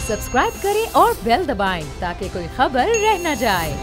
Subscribe करें और bell दबाएं ताकि कोई खबर रह न जाए।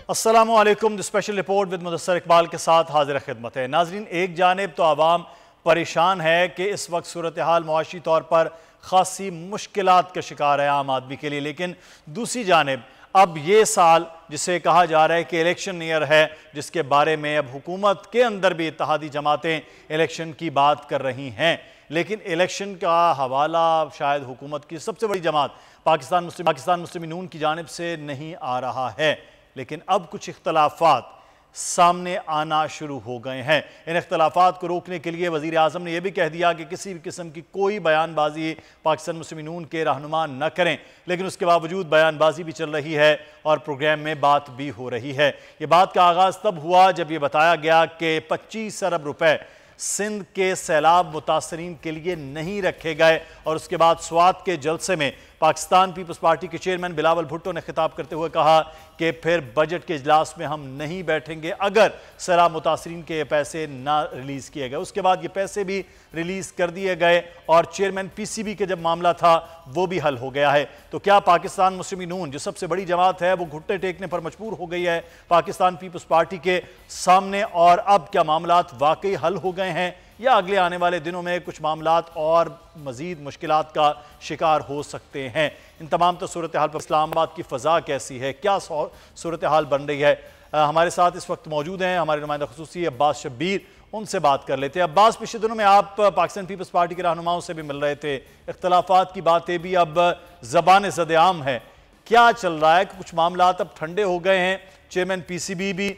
अस्सलामु अलैकुम। The special report with Mudassar Iqbal के साथ हाजिर खिदमत है। नाजरीन, एक जानिब तो आवाम परेशान है कि इस वक्त सूरत हाल मुआशी तौर पर खासी मुश्किलात का शिकार है आम आदमी के लिए, लेकिन दूसरी जानिब अब ये साल जिसे कहा जा रहा है कि इलेक्शन ईयर है, जिसके बारे में अब हुकूमत के अंदर भी इत्तेहादी जमातें इलेक्शन की बात कर रही हैं, लेकिन इलेक्शन का हवाला शायद हुकूमत की सबसे बड़ी जमात पाकिस्तान मुस्लिम नून की जानिब से नहीं आ रहा है। लेकिन अब कुछ इख्तलाफात सामने आना शुरू हो गए हैं। इन इख्तलाफात को रोकने के लिए वज़ीर आज़म ने यह भी कह दिया कि किसी भी किस्म की कोई बयानबाजी पाकिस्तान मुस्लिम नून के रहनुमा न करें, लेकिन उसके बावजूद बयानबाजी भी चल रही है और प्रोग्राम में बात भी हो रही है। ये बात का आगाज़ तब हुआ जब ये बताया गया कि 25 अरब रुपए सिंध के सैलाब मुतासरीन के लिए नहीं रखे गए, और उसके बाद स्वात के जलसे में पाकिस्तान पीपल्स पार्टी के चेयरमैन बिलावल भुट्टो ने खिताब करते हुए कहा कि फिर बजट के इजलास में हम नहीं बैठेंगे अगर सैलाब मुतासरीन के ये पैसे ना रिलीज़ किए गए। उसके बाद ये पैसे भी रिलीज़ कर दिए गए और चेयरमैन पीसीबी के जब मामला था वो भी हल हो गया है। तो क्या पाकिस्तान मुस्लिम नून जो सबसे बड़ी जमात है वो घुटने टेकने पर मजबूर हो गई है पाकिस्तान पीपल्स पार्टी के सामने, और अब क्या मामलात वाकई हल हो गए हैं या अगले आने वाले दिनों में कुछ मामलात और मज़ीद मुश्किलात का शिकार हो सकते हैं? इन तमाम तो सूरत हाल पर इस्लामाबाद की फ़ज़ा कैसी है, क्या सूरत हाल बन रही है? हमारे साथ इस वक्त मौजूद हैं हमारे नुमाइंदा ख़ुसूसी अब्बास शब्बीर, उनसे बात कर लेते हैं। अब्बास, पिछले दिनों में आप पाकिस्तान पीपल्स पार्टी के रहनुमाओं से भी मिल रहे थे, इख्तलाफात की बातें भी अब ज़बान ज़द-ए-आम है, क्या चल रहा है कि कुछ मामलात अब ठंडे हो गए हैं? चेयरमैन पीसीबी भी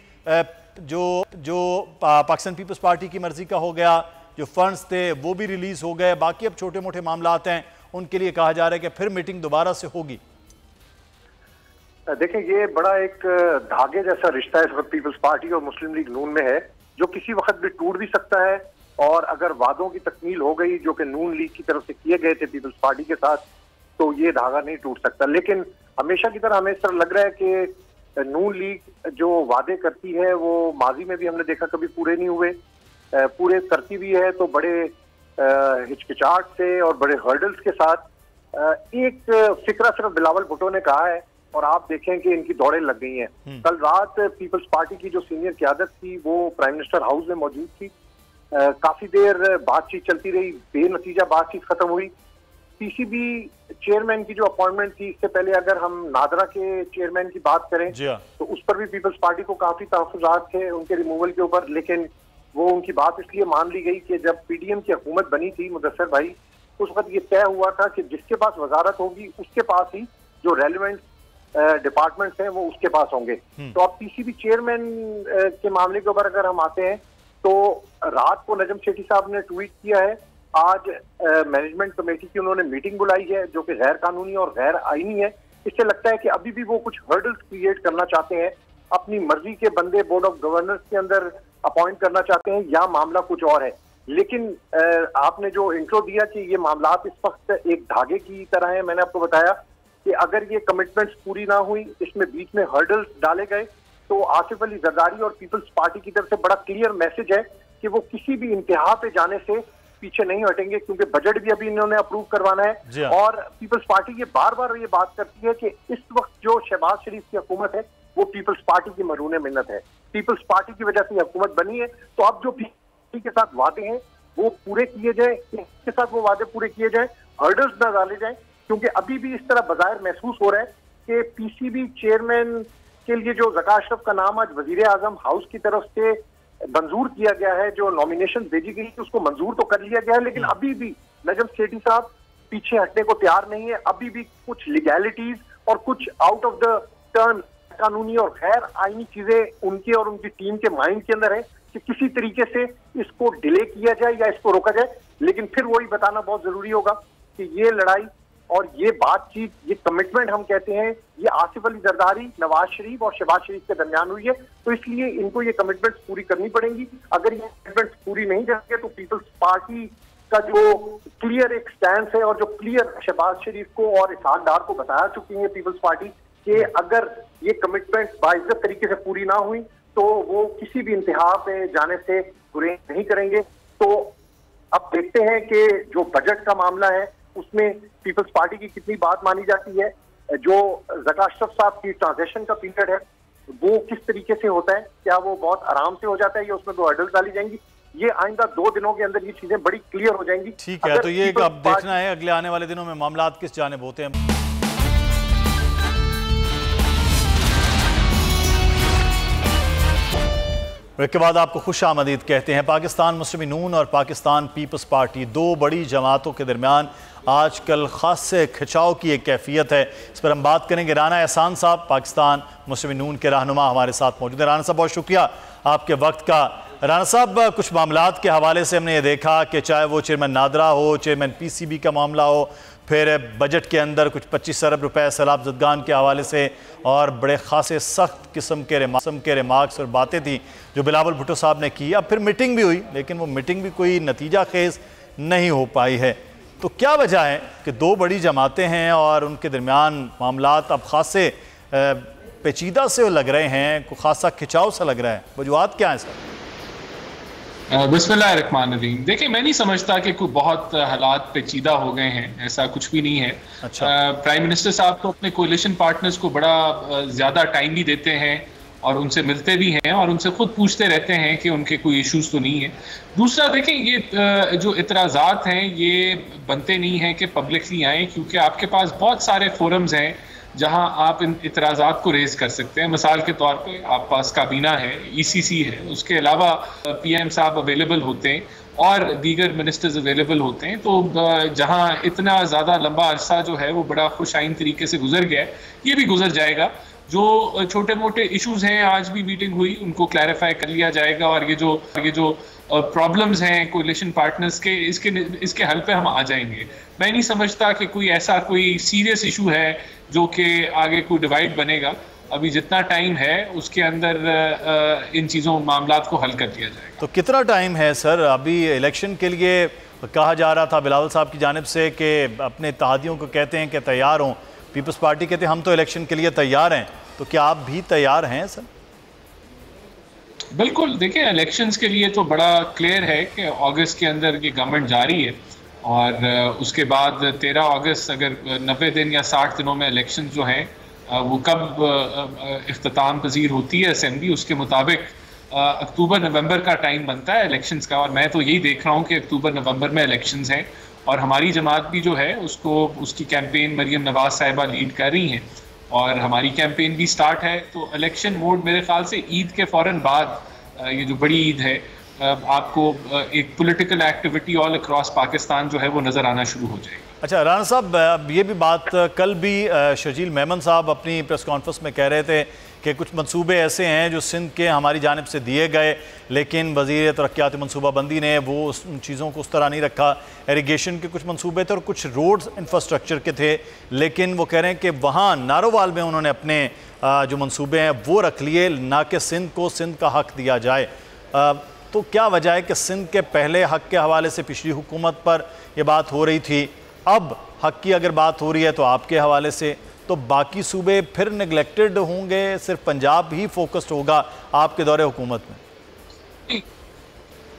जो पाकिस्तान पीपल्स पार्टी की मर्जी का हो गया, जो फंड्स थे वो भी रिलीज हो गए, बाकी अब छोटे मोटे मामलात हैं उनके लिए कहा जा रहा है कि फिर मीटिंग दोबारा से होगी। देखें, ये बड़ा एक धागे जैसा रिश्ता इस वक्त पीपल्स पार्टी और मुस्लिम लीग नून में है, जो किसी वक्त भी टूट भी सकता है, और अगर वादों की तकमील हो गई जो कि नून लीग की तरफ से किए गए थे पीपल्स पार्टी के साथ, तो ये धागा नहीं टूट सकता। लेकिन हमेशा की तरह हमें इस तरह लग रहा है कि नून लीग जो वादे करती है वो माजी में भी हमने देखा कभी पूरे नहीं हुए, पूरे करती भी है तो बड़े हिचकिचाहट से और बड़े हर्डल्स के साथ। एक फिक्रा सिर्फ बिलावल भुट्टो ने कहा है और आप देखें कि इनकी दौड़ें लग गई हैं। कल रात पीपल्स पार्टी की जो सीनियर क़यादत थी वो प्राइम मिनिस्टर हाउस में मौजूद थी, काफी देर बातचीत चलती रही, बेनतीजा बातचीत खत्म हुई। पीसीबी चेयरमैन की जो अपॉइंटमेंट थी, इससे पहले अगर हम नादरा के चेयरमैन की बात करें तो उस पर भी पीपल्स पार्टी को काफी तहफ़्फ़ुज़ात थे उनके रिमूवल के ऊपर, लेकिन वो उनकी बात इसलिए मान ली गई कि जब पीडीएम की हुकूमत बनी थी मुदस्सर भाई, उस वक्त ये तय हुआ था कि जिसके पास वजारत होगी उसके पास ही जो रेलिवेंट डिपार्टमेंट्स हैं वो उसके पास होंगे। तो अब पीसीबी चेयरमैन के मामले के ऊपर अगर हम आते हैं तो रात को नजम सेठी साहब ने ट्वीट किया है, आज मैनेजमेंट कमेटी की उन्होंने मीटिंग बुलाई है जो कि गैर कानूनी और गैर आईनी है। इससे लगता है कि अभी भी वो कुछ हर्डल्स क्रिएट करना चाहते हैं, अपनी मर्जी के बंदे बोर्ड ऑफ गवर्नर्स के अंदर अपॉइंट करना चाहते हैं, या मामला कुछ और है। लेकिन आपने जो इंट्रो दिया कि ये मामलात इस वक्त एक धागे की तरह है, मैंने आपको बताया कि अगर ये कमिटमेंट्स पूरी ना हुई, इसमें बीच में हर्डल्स डाले गए, तो आसिफ अली जरदारी और पीपल्स पार्टी की तरफ से बड़ा क्लियर मैसेज है कि वो किसी भी इंतहा पे जाने से पीछे नहीं हटेंगे, क्योंकि बजट भी अभी इन्होंने अप्रूव करवाना है। और पीपल्स पार्टी ये बार बार ये बात करती है कि इस वक्त जो शहबाज शरीफ की हुकूमत है वो पीपल्स पार्टी की मरून मिन्नत है, पीपल्स पार्टी की वजह से हुकूमत बनी है। तो अब जो पीपल्स के साथ वादे हैं वो पूरे किए जाए, इसके साथ वो वादे पूरे किए जाए, हर्डल्स न डाले जाए, क्योंकि अभी भी इस तरह बाज़ाहिर महसूस हो रहा है कि पीसीबी चेयरमैन के लिए जो ज़का अशरफ का नाम आज वजीर आजम हाउस की तरफ से मंजूर किया गया है, जो नॉमिनेशन भेजी गई थी उसको मंजूर तो कर लिया गया है, लेकिन अभी भी नजम सेठी साहब पीछे हटने को तैयार नहीं है। अभी भी कुछ लीगैलिटीज और कुछ आउट ऑफ द टर्न कानूनी और गैर आईनी चीजें उनके और उनकी टीम के माइंड के अंदर है कि किसी तरीके से इसको डिले किया जाए या इसको रोका जाए। लेकिन फिर वही बताना बहुत जरूरी होगा कि ये लड़ाई और ये बातचीत, ये कमिटमेंट हम कहते हैं, ये आसिफ अली जरदारी, नवाज शरीफ और शहबाज शरीफ के दरमियान हुई है, तो इसलिए इनको ये कमिटमेंट्स पूरी करनी पड़ेंगी। अगर ये कमिटमेंट्स पूरी नहीं करेंगे तो पीपल्स पार्टी का जो क्लियर एक स्टैंड है और जो क्लियर शहबाज शरीफ को और इसहाक डार को बताया चुकी है पीपल्स पार्टी कि अगर ये कमिटमेंट बाइज्जत तरीके से पूरी ना हुई तो वो किसी भी इंतहा पे जाने से गुरेज नहीं करेंगे। तो अब देखते हैं कि जो बजट का मामला है उसमें पीपल्स पार्टी की कितनी बात मानी जाती है, जो ज़का अशरफ साहब की ट्रांजेक्शन का पीरियड है वो किस तरीके से होता है, क्या वो बहुत आराम से हो जाता है या उसमें कोई हर्डल्स डाली जाएंगी, ये आइंदा 2 दिनों के अंदर ये चीजें बड़ी क्लियर हो जाएंगी। ठीक है, तो ये अब देखना है अगले आने वाले दिनों में मामला किस जानिब होते हैं। इसके बाद आपको खुश आमदीद कहते हैं। पाकिस्तान मुस्लिम नून और पाकिस्तान पीपल्स पार्टी, 2 बड़ी जमातों के दरमियान आजकल खासे खिंचाव की एक कैफियत है। इस पर हम बात करेंगे। राना एहसान साहब पाकिस्तान मुस्लिम नून के रहनुमा हमारे साथ मौजूद हैं। राना साहब बहुत शुक्रिया आपके वक्त का। राना साहब, कुछ मामलात के हवाले से हमने ये देखा कि चाहे वो चेयरमैन नादरा हो, चेयरमैन PCB का मामला हो, फिर बजट के अंदर कुछ 25 अरब रुपए सैलाब ज़दगान के हवाले से और बड़े खासे सख्त किस्म के रिमार्क्स और बातें थी जो बिलावल भुट्टो साहब ने की। अब फिर मीटिंग भी हुई, लेकिन वो मीटिंग भी कोई नतीजा खेज नहीं हो पाई है। तो क्या वजह है कि 2 बड़ी जमातें हैं और उनके दरमियान मामलात अब खासे पेचीदा से लग रहे हैं, को खासा खिंचाव सा लग रहा है? वजूहात क्या है सर? बिस्मिल्लाहिर्रहमानिर्रहीम। देखिए, मैं नहीं समझता कि कोई बहुत हालात पेचीदा हो गए हैं, ऐसा कुछ भी नहीं है। अच्छा। प्राइम मिनिस्टर साहब तो अपने कोalition पार्टनर्स को बड़ा ज़्यादा टाइम भी देते हैं और उनसे मिलते भी हैं और उनसे खुद पूछते रहते हैं कि उनके कोई इश्यूज तो नहीं है। दूसरा, देखें, ये जो इतराज़ात हैं ये बनते नहीं हैं कि पब्लिकली आएँ, क्योंकि आपके पास बहुत सारे फोरम्स हैं जहां आप इन इतराज़ात को रेज़ कर सकते हैं। मिसाल के तौर पे आप पास काबीना है, ECC है, उसके अलावा PM साहब अवेलेबल होते हैं और दीगर मिनिस्टर्स अवेलेबल होते हैं। तो जहां इतना ज़्यादा लंबा अरसा जो है वो बड़ा खुशाइन तरीके से गुजर गया है, ये भी गुजर जाएगा। जो छोटे मोटे इश्यूज हैं, आज भी मीटिंग हुई, उनको क्लैरिफाई कर लिया जाएगा और ये जो प्रॉब्लम्स हैं कोalition पार्टनर्स के, इसके हल पे हम आ जाएंगे। मैं नहीं समझता कि कोई सीरियस इशू है जो कि आगे कोई डिवाइड बनेगा। अभी जितना टाइम है उसके अंदर इन चीज़ों मामलात को हल कर दिया जाएगा। तो कितना टाइम है सर? अभी इलेक्शन के लिए कहा जा रहा था बिलावल साहब की जानिब से कि अपने इत्तेहादियों को कहते हैं कि तैयार हों। पीपल्स पार्टी कहते हैं हम तो इलेक्शन के लिए तैयार हैं, तो क्या आप भी तैयार हैं सर? बिल्कुल। देखिए, इलेक्शंस के लिए तो बड़ा क्लियर है कि अगस्त के अंदर ये गवर्नमेंट जारी है और उसके बाद 13 अगस्त, अगर 90 दिन या 60 दिनों में इलेक्शन जो हैं वो कब इख्तिताम पजीर होती है असेंबली, उसके मुताबिक अक्टूबर नवंबर का टाइम बनता है इलेक्शंस का। और मैं तो यही देख रहा हूँ कि अक्टूबर नवंबर में इलेक्शंस हैं और हमारी जमात भी जो है उसकी कैंपेन मरियम नवाज साहिबा लीड कर रही हैं और हमारी कैंपेन भी स्टार्ट है। तो इलेक्शन मोड मेरे ख्याल से ईद के फ़ौरन बाद, ये जो बड़ी ईद है, आपको एक political activity all across Pakistan जो है वो नज़र आना शुरू हो जाएगी। अच्छा राना साहब, ये भी बात कल भी शजील मेमन साहब अपनी प्रेस कॉन्फ्रेंस में कह रहे थे कि कुछ मंसूबे ऐसे हैं जो सिंध के हमारी जानिब से दिए गए, लेकिन वज़ीर तरक्याती मनसूबाबंदी ने वो उन चीज़ों को उस तरह नहीं रखा। इरिगेशन के कुछ मंसूबे थे और कुछ रोड्स इंफ्रास्ट्रक्चर के थे, लेकिन वो कह रहे हैं कि वहाँ नारोवाल में उन्होंने अपने जो मंसूबे हैं वो रख लिए, ना कि सिंध को सिंध का हक़ दिया जाए। तो क्या वजह है कि सिंध के पहले हक़ के हवाले से पिछली हुकूमत पर यह बात हो रही थी, अब हक़ की अगर बात हो रही है तो आपके हवाले से, तो बाकी सूबे फिर निगलेक्टेड होंगे, सिर्फ पंजाब ही फोकस्ड होगा आपके दौरे हुकूमत में?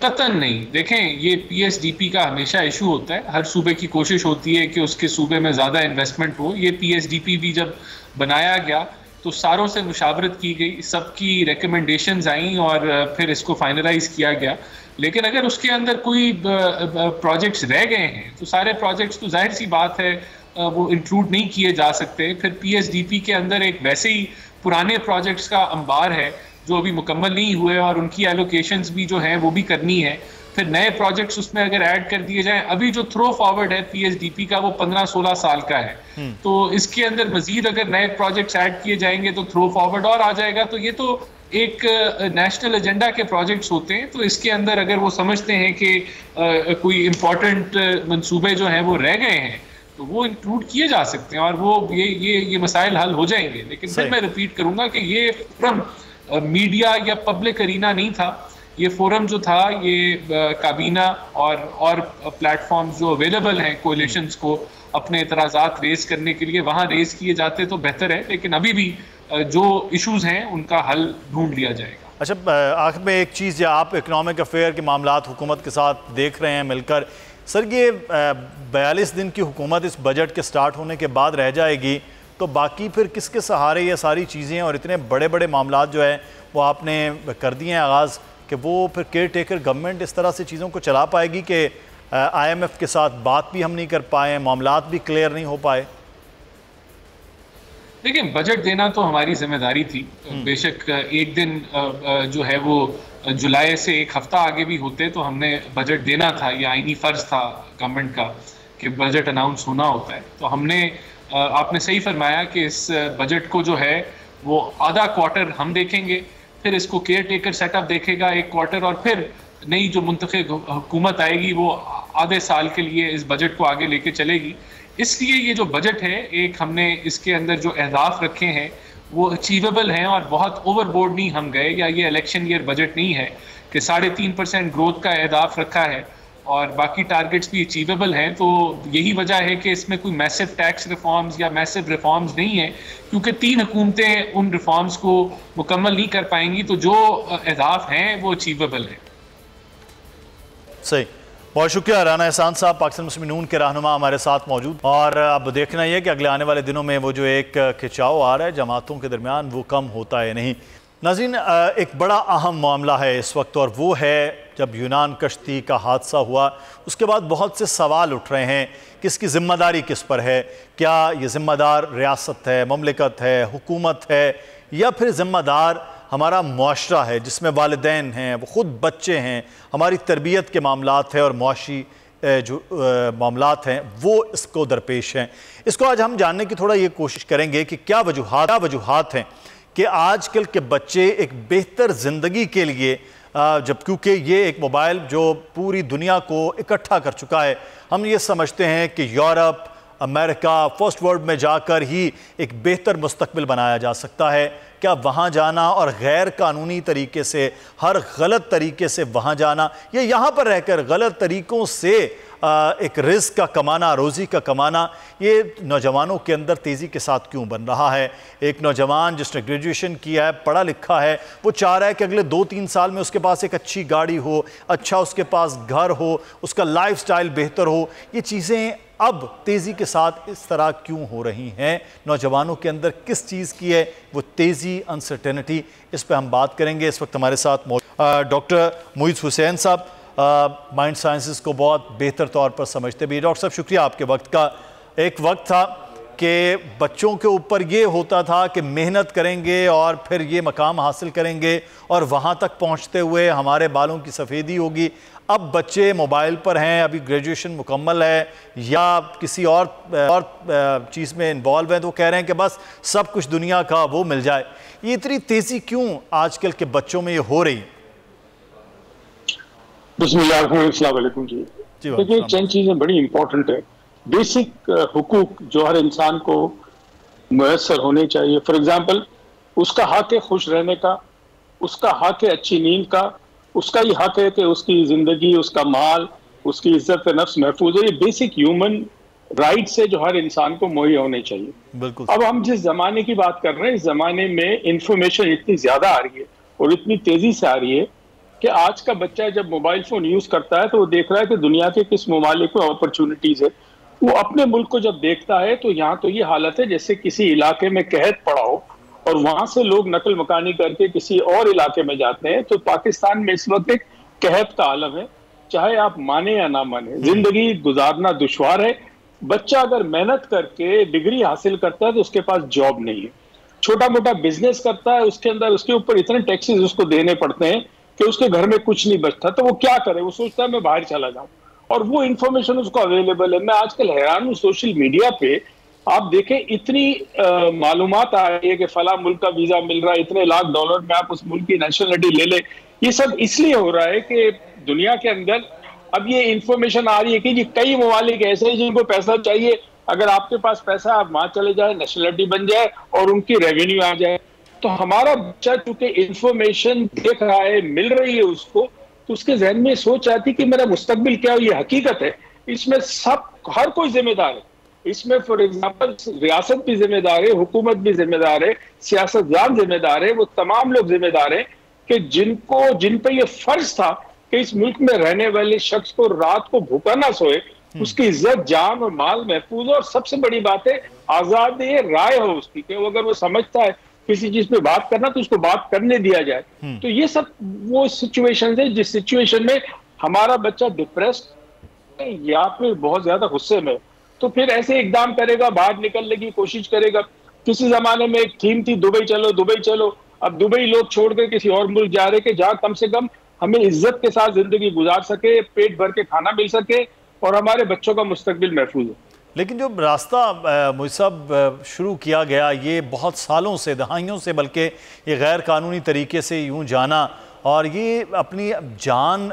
कतन नहीं। देखें, ये PSDP का हमेशा इशू होता है, हर सूबे की कोशिश होती है कि उसके सूबे में ज़्यादा इन्वेस्टमेंट हो। ये PSDP भी जब बनाया गया तो सारों से मुशावरत की गई, सबकी रिकमेंडेशंस आई और फिर इसको फाइनलाइज किया गया। लेकिन अगर उसके अंदर कोई प्रोजेक्ट्स रह गए हैं तो सारे प्रोजेक्ट्स तो जाहिर सी बात है वो इंक्लूड नहीं किए जा सकते। फिर PSDP के अंदर एक वैसे ही पुराने प्रोजेक्ट्स का अंबार है जो अभी मुकम्मल नहीं हुए और उनकी एलोकेशंस भी जो हैं वो भी करनी है। फिर नए प्रोजेक्ट्स उसमें अगर ऐड कर दिए जाएं, अभी जो थ्रो फॉरवर्ड है PSDP का वो 15-16 साल का है, तो इसके अंदर मजीद अगर नए प्रोजेक्ट्स ऐड किए जाएंगे तो थ्रो फॉरवर्ड और आ जाएगा। तो ये तो एक नेशनल एजेंडा के प्रोजेक्ट्स होते हैं, तो इसके अंदर अगर वो समझते हैं कि कोई इम्पोर्टेंट मंसूबे जो हैं वो रह गए हैं तो वो इंक्लूड किए जा सकते हैं और वो ये मसाइल हल हो जाएंगे। लेकिन फिर मैं रिपीट करूंगा कि ये फोरम मीडिया या पब्लिक अरीना नहीं था। ये फोरम जो था ये काबीना और प्लेटफॉर्म्स जो अवेलेबल हैं कोलिशंस को अपने एतराज़ात रेज करने के लिए, वहाँ रेज किए जाते तो बेहतर है। लेकिन अभी भी जो इश्यूज हैं उनका हल ढूंढ लिया जाएगा। अच्छा, आखिर में एक चीज़, या आप इकनॉमिक अफेयर के मामलात हुकूमत के साथ देख रहे हैं मिलकर, सर ये 42 दिन की हुकूमत इस बजट के स्टार्ट होने के बाद रह जाएगी, तो बाकी फिर किसके सहारे ये सारी चीज़ें और इतने बड़े बड़े मामलात जो है वो आपने कर दिए हैं आगाज़, कि वो फिर केयर टेकर गवर्नमेंट इस तरह से चीज़ों को चला पाएगी कि IMF के साथ बात भी हम नहीं कर पाए, मामलात भी क्लियर नहीं हो पाए? देखिए, बजट देना तो हमारी जिम्मेदारी थी। बेशक एक दिन जो है वो जुलाई से एक हफ्ता आगे भी होते तो हमने बजट देना था, ये आईनी फर्ज था गवर्नमेंट का कि बजट अनाउंस होना होता है। तो हमने, आपने सही फरमाया कि इस बजट को जो है वो आधा क्वार्टर हम देखेंगे, फिर इसको केयर टेकर सेटअप देखेगा एक क्वार्टर, और फिर नई जो मुंतखब हुकूमत आएगी वो आधे साल के लिए इस बजट को आगे लेके चलेगी। इसलिए ये जो बजट है, एक हमने इसके अंदर जो अहदाफ रखे हैं वो अचीवेबल हैं और बहुत ओवरबोर्ड नहीं हम गए, या ये इलेक्शन ईयर बजट नहीं है कि 3.5% ग्रोथ का अहदाफ रखा है और बाकी टारगेट्स भी अचीवेबल हैं। तो यही वजह है कि इसमें कोई मैसिव टैक्स रिफॉर्म्स या मैसिव रिफॉर्म्स नहीं है, क्योंकि 3 हुकूमतें उन रिफॉर्म्स को मुकम्मल नहीं कर पाएंगी। तो जो अहदाफ हैं वो अचीवेबल हैं। सही, बहुत शुक्रिया राना एहसान साहब, पाकिस्तान मुस्लिम नून के रहनुमा हमारे साथ मौजूद। और अब देखना ही है कि अगले आने वाले दिनों में वो जो एक खिंचाव आ रहा है जमातों के दरमियान वो कम होता है नहीं। नाज़रीन, एक बड़ा अहम मामला है इस वक्त, और वो है जब यूनान कश्ती का हादसा हुआ उसके बाद बहुत से सवाल उठ रहे हैं कि इसकी ज़िम्मेदारी किस पर है। क्या ये ज़िम्मेदार रियासत है, ममलिकत है, हुकूमत है, या फिर ज़िम्मेदार हमारा मुआशरा है जिसमें वालिदैन हैं, वो ख़ुद बच्चे हैं, हमारी तरबियत के मामलात हैं और मुआशी जो मामलात हैं वो इसको दरपेश हैं। इसको आज हम जानने की थोड़ा ये कोशिश करेंगे कि क्या वजूहात हैं कि आजकल के बच्चे एक बेहतर ज़िंदगी के लिए, जब क्योंकि ये एक मोबाइल जो पूरी दुनिया को इकट्ठा कर चुका है, हम ये समझते हैं कि यूरोप, अमेरिका, फर्स्ट वर्ल्ड में जाकर ही एक बेहतर मुस्तकबिल बनाया जा सकता है। क्या वहाँ जाना और गैर कानूनी तरीके से, हर गलत तरीके से वहाँ जाना, या यहाँ पर रहकर गलत तरीक़ों से एक रिज़्क़ का कमाना, रोज़ी का कमाना, ये नौजवानों के अंदर तेज़ी के साथ क्यों बन रहा है? एक नौजवान जिसने ग्रेजुएशन किया है, पढ़ा लिखा है, वो चाह रहा है कि अगले 2-3 साल में उसके पास एक अच्छी गाड़ी हो, अच्छा उसके पास घर हो, उसका लाइफस्टाइल बेहतर हो। ये चीज़ें अब तेज़ी के साथ इस तरह क्यों हो रही हैं? नौजवानों के अंदर किस चीज़ की है वो तेज़ी, अनसर्टेनिटी? इस पर हम बात करेंगे। इस वक्त हमारे साथ डॉक्टर मुइज़ हुसैन साहब, माइंड साइंसेस को बहुत बेहतर तौर पर समझते भी। डॉक्टर साहब, शुक्रिया आपके वक्त का। एक वक्त था कि बच्चों के ऊपर ये होता था कि मेहनत करेंगे और फिर ये मकाम हासिल करेंगे और वहाँ तक पहुँचते हुए हमारे बालों की सफ़ेदी होगी। अब बच्चे मोबाइल पर हैं, अभी ग्रेजुएशन मुकम्मल है या किसी और चीज़ में इन्वॉल्व हैं, तो कह रहे हैं कि बस सब कुछ दुनिया का वो मिल जाए। ये इतनी तेज़ी क्यों आजकल के बच्चों में ये हो रही? बिस्मिल्लाहिर्रहमानिर्रहीम जी। देखिए, चंद चीज़ें बड़ी इंपॉर्टेंट है। बेसिक हुकूक जो हर इंसान को मुयस्सर होने चाहिए। फॉर एग्जाम्पल, उसका हक है खुश रहने का, उसका हक है अच्छी नींद का, उसका ही हक है कि उसकी जिंदगी, उसका माल, उसकी इज्जत नफ्स महफूज है। ये बेसिक ह्यूमन राइट्स है जो हर इंसान को मुहैया होने चाहिए। बिल्कुल। अब हम जिस जमाने की बात कर रहे हैं, इस जमाने में इंफॉर्मेशन इतनी ज्यादा आ रही है और इतनी तेजी से आ रही है कि आज का बच्चा जब मोबाइल फोन यूज करता है तो वो देख रहा है कि दुनिया के किस ममालिक में अपॉर्चुनिटीज है। वो अपने मुल्क को जब देखता है तो यहाँ तो ये हालत है जैसे किसी इलाके में कहत पड़ा हो और वहां से लोग नकल मकानी करके किसी और इलाके में जाते हैं। तो पाकिस्तान में इस वक्त एक कहत का आलम है, चाहे आप माने या ना माने। जिंदगी गुजारना दुश्वार है। बच्चा अगर मेहनत करके डिग्री हासिल करता है तो उसके पास जॉब नहीं है। छोटा मोटा बिजनेस करता है, उसके अंदर उसके ऊपर इतने टैक्सेस उसको देने पड़ते हैं कि उसके घर में कुछ नहीं बचता। तो वो क्या करे? वो सोचता है मैं बाहर चला जाऊं, और वो इंफॉर्मेशन उसको अवेलेबल है। मैं आजकल हैरान हूं, सोशल मीडिया पे आप देखें इतनी मालूमात आ रही है कि फला मुल्क का वीजा मिल रहा है, इतने लाख डॉलर में आप उस मुल्क की नेशनलिटी ले ले। ये सब इसलिए हो रहा है कि दुनिया के अंदर अब ये इंफॉर्मेशन आ रही है कि जी कई ममालिक ऐसे हैं जिनको पैसा चाहिए, अगर आपके पास पैसा आप वहां चले जाए, नेशनलिटी बन जाए और उनकी रेवेन्यू आ जाए। तो हमारा बच्चा चूंकि इंफॉर्मेशन देख रहा है, मिल रही है उसको, तो उसके जहन में सोच आती कि मेरा मुस्तकबिल क्या हो। ये हकीकत है, इसमें सब हर कोई जिम्मेदार है। इसमें फॉर एग्जाम्पल रियासत भी जिम्मेदार है, हुकूमत भी जिम्मेदार है, सियासतदान जिम्मेदार है, वो तमाम लोग जिम्मेदार है कि जिन पे ये फर्ज था कि इस मुल्क में रहने वाले शख्स को रात को भूखा ना सोए, उसकी इज्जत, जान और माल महफूज हो, और सबसे बड़ी बात है आजादी राय हो उसकी, कि वो अगर वो समझता है किसी चीज पे बात करना तो उसको बात करने दिया जाए। तो ये सब वो सिचुएशन है जिस सिचुएशन में हमारा बच्चा डिप्रेस्ड या फिर बहुत ज्यादा गुस्से में, तो फिर ऐसे इकदाम करेगा, बाहर निकलने की कोशिश करेगा। किसी जमाने में एक थीम थी दुबई चलो दुबई चलो, अब दुबई लोग छोड़कर किसी और मुल्क जा रहे कि जहां कम से कम हमें इज्जत के साथ जिंदगी गुजार सके, पेट भर के खाना मिल सके और हमारे बच्चों का मुस्तकबिल महफूज हो। लेकिन जो रास्ता मुझे सब शुरू किया गया, ये बहुत सालों से, दहाइयों से बल्कि, ये गैर कानूनी तरीके से यूं जाना, और ये अपनी जान,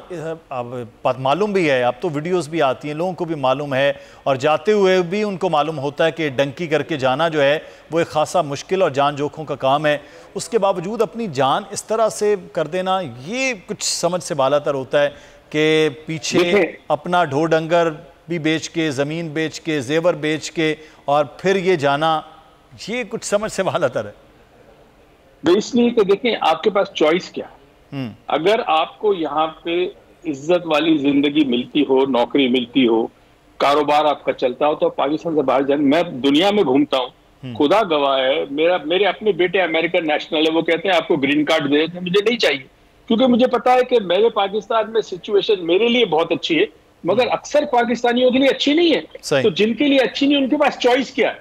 अब मालूम भी है, अब तो वीडियोस भी आती हैं, लोगों को भी मालूम है, और जाते हुए भी उनको मालूम होता है कि डंकी करके जाना जो है वो एक खासा मुश्किल और जान जोखों का काम है। उसके बावजूद अपनी जान इस तरह से कर देना, ये कुछ समझ से बालातर होता है कि पीछे अपना ढो डंगर भी बेच के, ज़मीन बेच के, जेवर बेच के, और फिर ये जाना, ये कुछ समझ से बालातर है। इसलिए कि देखें आपके पास चॉइस क्या है। अगर आपको यहाँ पे इज्जत वाली जिंदगी मिलती हो, नौकरी मिलती हो, कारोबार आपका चलता हो, तो पाकिस्तान से बाहर जाने, मैं दुनिया में घूमता हूँ, खुदा गवाह है, मेरे अपने बेटे अमेरिकन नेशनल है, वो कहते हैं आपको ग्रीन कार्ड दे दें, मुझे नहीं चाहिए, क्योंकि मुझे पता है कि मेरे पाकिस्तान में सिचुएशन मेरे लिए बहुत अच्छी है, मगर अक्सर पाकिस्तानियों के लिए अच्छी नहीं है। तो जिनके लिए अच्छी नहीं, उनके पास चॉइस क्या है?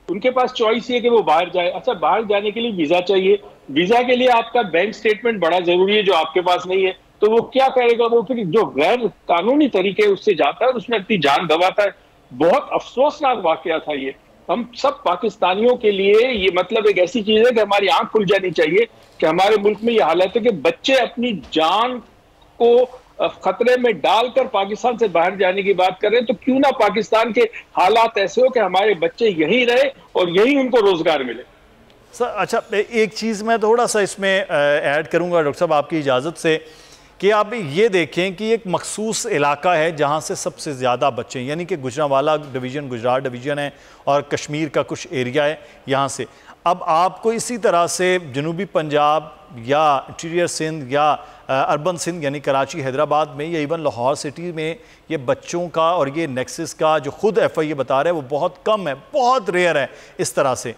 उनके पास चॉइस ये कि वो बाहर जाए। अच्छा, बाहर जाने के लिए वीजा चाहिए, वीजा के लिए आपका बैंक स्टेटमेंट बड़ा जरूरी है जो आपके पास नहीं है, तो वो क्या करेगा? वो फिर जो गैर कानूनी तरीके उससे जाता है, उसमें अपनी जान गंवाता है। बहुत अफसोसनाक वाकया था ये। हम सब पाकिस्तानियों के लिए ये मतलब एक ऐसी चीज है कि हमारी आंख खुल जानी चाहिए कि हमारे मुल्क में ये हालत है कि बच्चे अपनी जान को खतरे में डालकर पाकिस्तान से बाहर जाने की बात कर रहे हैं, तो क्यों ना पाकिस्तान के हालात ऐसे हो कि हमारे बच्चे यहीं रहे और यहीं उनको रोजगार मिले। सर अच्छा, एक चीज़ मैं थोड़ा सा इसमें ऐड करूंगा डॉक्टर साहब आपकी इजाज़त से, कि आप ये देखें कि एक मखसूस इलाका है जहाँ से सबसे ज़्यादा बच्चे, यानी कि गुजरांवाला डिवीज़न, गुजरात डिवीज़न है, और कश्मीर का कुछ एरिया है यहाँ से। अब आपको इसी तरह से जनूबी पंजाब या इंटीरियर सिंध या अर्बन सिंध यानी कराची, हैदराबाद में, या इवन लाहौर सिटी में ये बच्चों का और ये नेक्सस का जो खुद FIA बता रहे हैं वो बहुत कम है, बहुत रेयर है इस तरह से।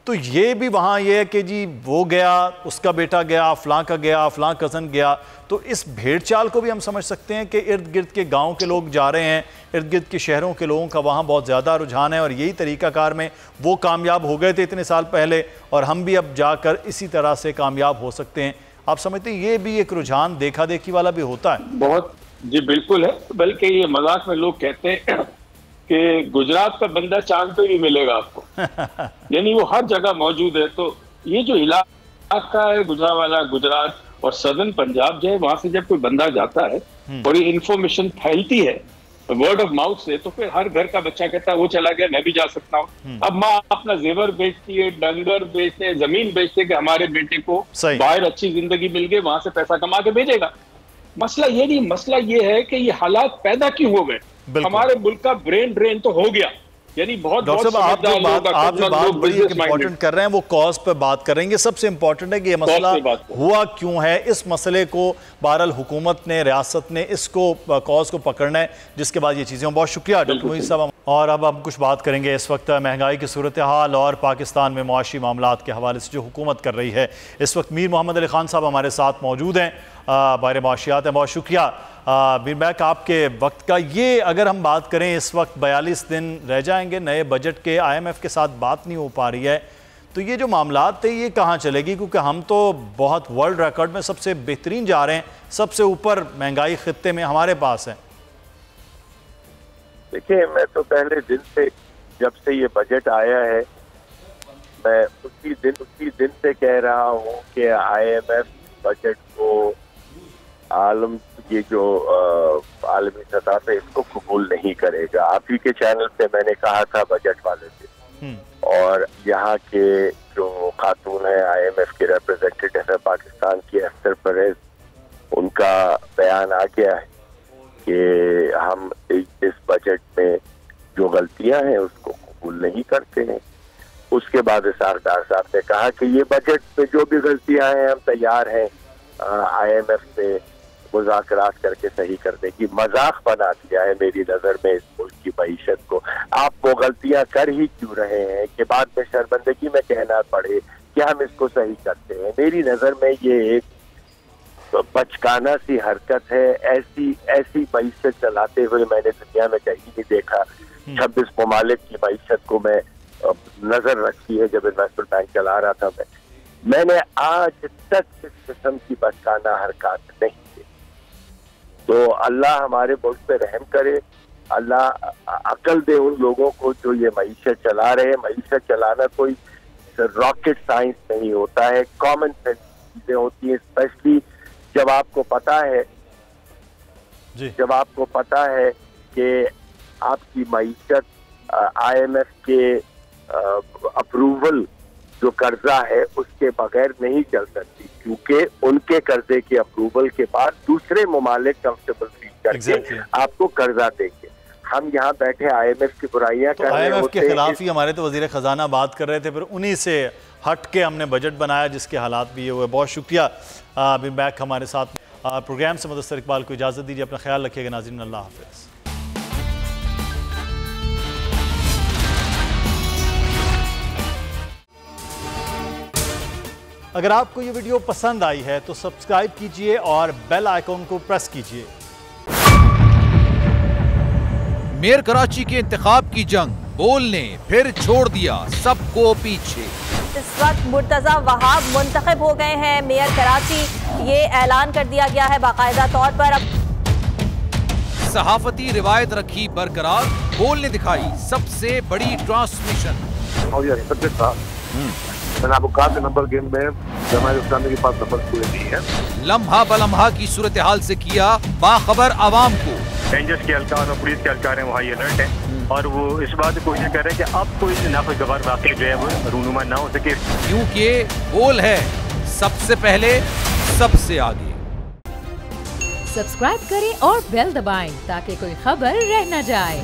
तो ये भी वहाँ ये है कि जी वो गया, उसका बेटा गया, फ़लाँ का गया, फ़लाँ कज़न गया। तो इस भेड़ चाल को भी हम समझ सकते हैं कि इर्द गिर्द के गाँव के लोग जा रहे हैं, इर्द गिर्द के शहरों के लोगों का वहाँ बहुत ज़्यादा रुझान है, और यही तरीक़ाकार में वो कामयाब हो गए थे इतने साल पहले, और हम भी अब जाकर इसी तरह से कामयाब हो सकते हैं। आप समझते हैं ये भी एक रुझान देखा देखी वाला भी होता है? बहुत जी बिल्कुल है, बल्कि ये मजाक में लोग कहते हैं कि गुजरात का बंदा चांद पे भी मिलेगा आपको यानी वो हर जगह मौजूद है। तो ये जो इलाका है गुजरांवाला, गुजरात और सदर्न पंजाब जो है, वहां से जब कोई बंदा जाता है और ये इंफॉर्मेशन फैलती है वर्ड ऑफ माउथ से, तो फिर हर घर का बच्चा कहता है वो चला गया, मैं भी जा सकता हूँ। अब माँ अपना जेवर बेचती है, डंगर बेचते हैं, जमीन बेचते कि हमारे बेटे को बाहर अच्छी जिंदगी मिल गई, वहां से पैसा कमा के भेजेगा। मसला ये नहीं, मसला ये है कि ये हालात पैदा क्यों हो गए। हमारे मुल्क का ब्रेन ड्रेन तो हो गया, यानी बहुत डॉक्टर साहब आप जो बात बड़ी इंपॉर्टेंट कर रहे हैं वो कॉज पे बात कर रहे हैं। सबसे इंपॉर्टेंट है कि ये मसला हुआ क्यों है, इस मसले को बहरहाल हुकूमत ने, रियासत ने इसको कॉज को पकड़ना है, जिसके बाद ये चीज़ें। बहुत शुक्रिया डॉक्टर मोईन साहब। और अब हम कुछ बात करेंगे इस वक्त महंगाई की सूरत हाल और पाकिस्तान में मुआशी मामलात के हवाले से जो हुकूमत कर रही है। इस वक्त मीर मोहम्मद अली खान साहब हमारे साथ मौजूद हैं, बाहर मुआशियात हैं। बहुत शुक्रिया मीर बैक आपके वक्त का। ये अगर हम बात करें, इस वक्त 42 दिन रह जाएंगे नए बजट के, IMF के साथ बात नहीं हो पा रही है, तो ये जो मामलात थे ये कहाँ चलेगी? क्योंकि हम तो बहुत वर्ल्ड रिकॉर्ड में सबसे बेहतरीन जा रहे हैं, सबसे ऊपर महंगाई खित्ते में हमारे पास है। देखिए, मैं तो पहले दिन से, जब से ये बजट आया है, मैं उसी दिन से कह रहा हूँ कि IMF बजट को आलम ये जो आलमी सतह पे इसको कबूल नहीं करेगा। आप ही के चैनल पे मैंने कहा था बजट वाले दिन, और यहाँ के जो खातून है IMF के रिप्रेजेंटेटिव है पाकिस्तान की, अख्तर परवेज, उनका बयान आ गया है कि हम इस बजट में जो गलतियां हैं उसको कबूल नहीं करते हैं। उसके बाद इसाक डार साहब ने कहा कि ये बजट में जो भी गलतियां हैं हम तैयार हैं IMF से मुज़ाकरात करके सही करने की मजाक बना दिया है मेरी नजर में इस मुल्क की मईशत को। आप वो गलतियां कर ही क्यों रहे हैं कि बाद में शर्मिंदगी में कहना पड़े कि हम इसको सही करते हैं। मेरी नजर में ये एक बचकाना सी हरकत है। ऐसी मईशत चलाते हुए मैंने दुनिया में कहीं नहीं देखा। 26 ममालिक की मईशत को मैं नजर रखी है जब इन्वेस्टमेंट बैंक चला रहा था मैंने आज तक इस किस्म की बचकाना हरकत नहीं की। तो अल्लाह हमारे मुल्क पे रहम करे, अल्लाह अकल दे उन लोगों को जो ये मईशत चला रहे हैं। मईशत चलाना कोई रॉकेट साइंस नहीं होता है, कॉमन सेंस चीजें होती है। स्पेशली जब आपको पता है कि आपकी मईशत IMF के अप्रूवल जो कर्जा है उसके बगैर नहीं चल सकती, क्योंकि उनके कर्जे के अप्रूवल के बाद दूसरे ममालिक कंफर्टेबल फील करके आपको कर्जा देंगे। हम यहाँ बैठे IMF की बुराइयां कर रहे IMF के खिलाफ ही हमारे तो वजीर खजाना बात कर रहे थे, फिर उन्हीं से हट के हमने बजट बनाया जिसके हालात भी ये हुए। बहुत शुक्रिया बिन बैक हमारे साथ प्रोग्राम से मुदस्सर इकबाल को इजाज़त दीजिए। अपना ख्याल रखिएगा नाज़रीन, अल्लाह हाफ़िज़। अगर आपको ये वीडियो पसंद आई है तो सब्सक्राइब कीजिए और बेल आइकॉन को प्रेस कीजिए। मेयर कराची के इंतखाब की जंग, बोल ने फिर छोड़ दिया सबको पीछे। इस वक्त मुर्तजा वहाब मुंतखब हो गए हैं मेयर कराची, ये ऐलान कर दिया गया है बाकायदा तौर पर। अब सहाफती रिवायत रखी बरकरार, बोल ने दिखाई सबसे बड़ी ट्रांसमिशन। मैंने आपको कहा था नंबर गेम में जमात इस्लामी के पास नंबर पूरे नहीं है। लम्हा बलम्हा की सूरत हाल से किया बाखबर आवाम को। रेंजर्स के एहलकार और पुलिस के एहलकार हैं वो हाई अलर्ट है और वो इस बात की कोशिश कर रहे हैं कि अब कोई नाखुशगवार वाक़या जो है वो रूनुमा ना हो सके, क्योंकि बोल है सबसे पहले सबसे आगे। सब्सक्राइब करें और बेल दबाएं ताकि कोई खबर रह न जाए।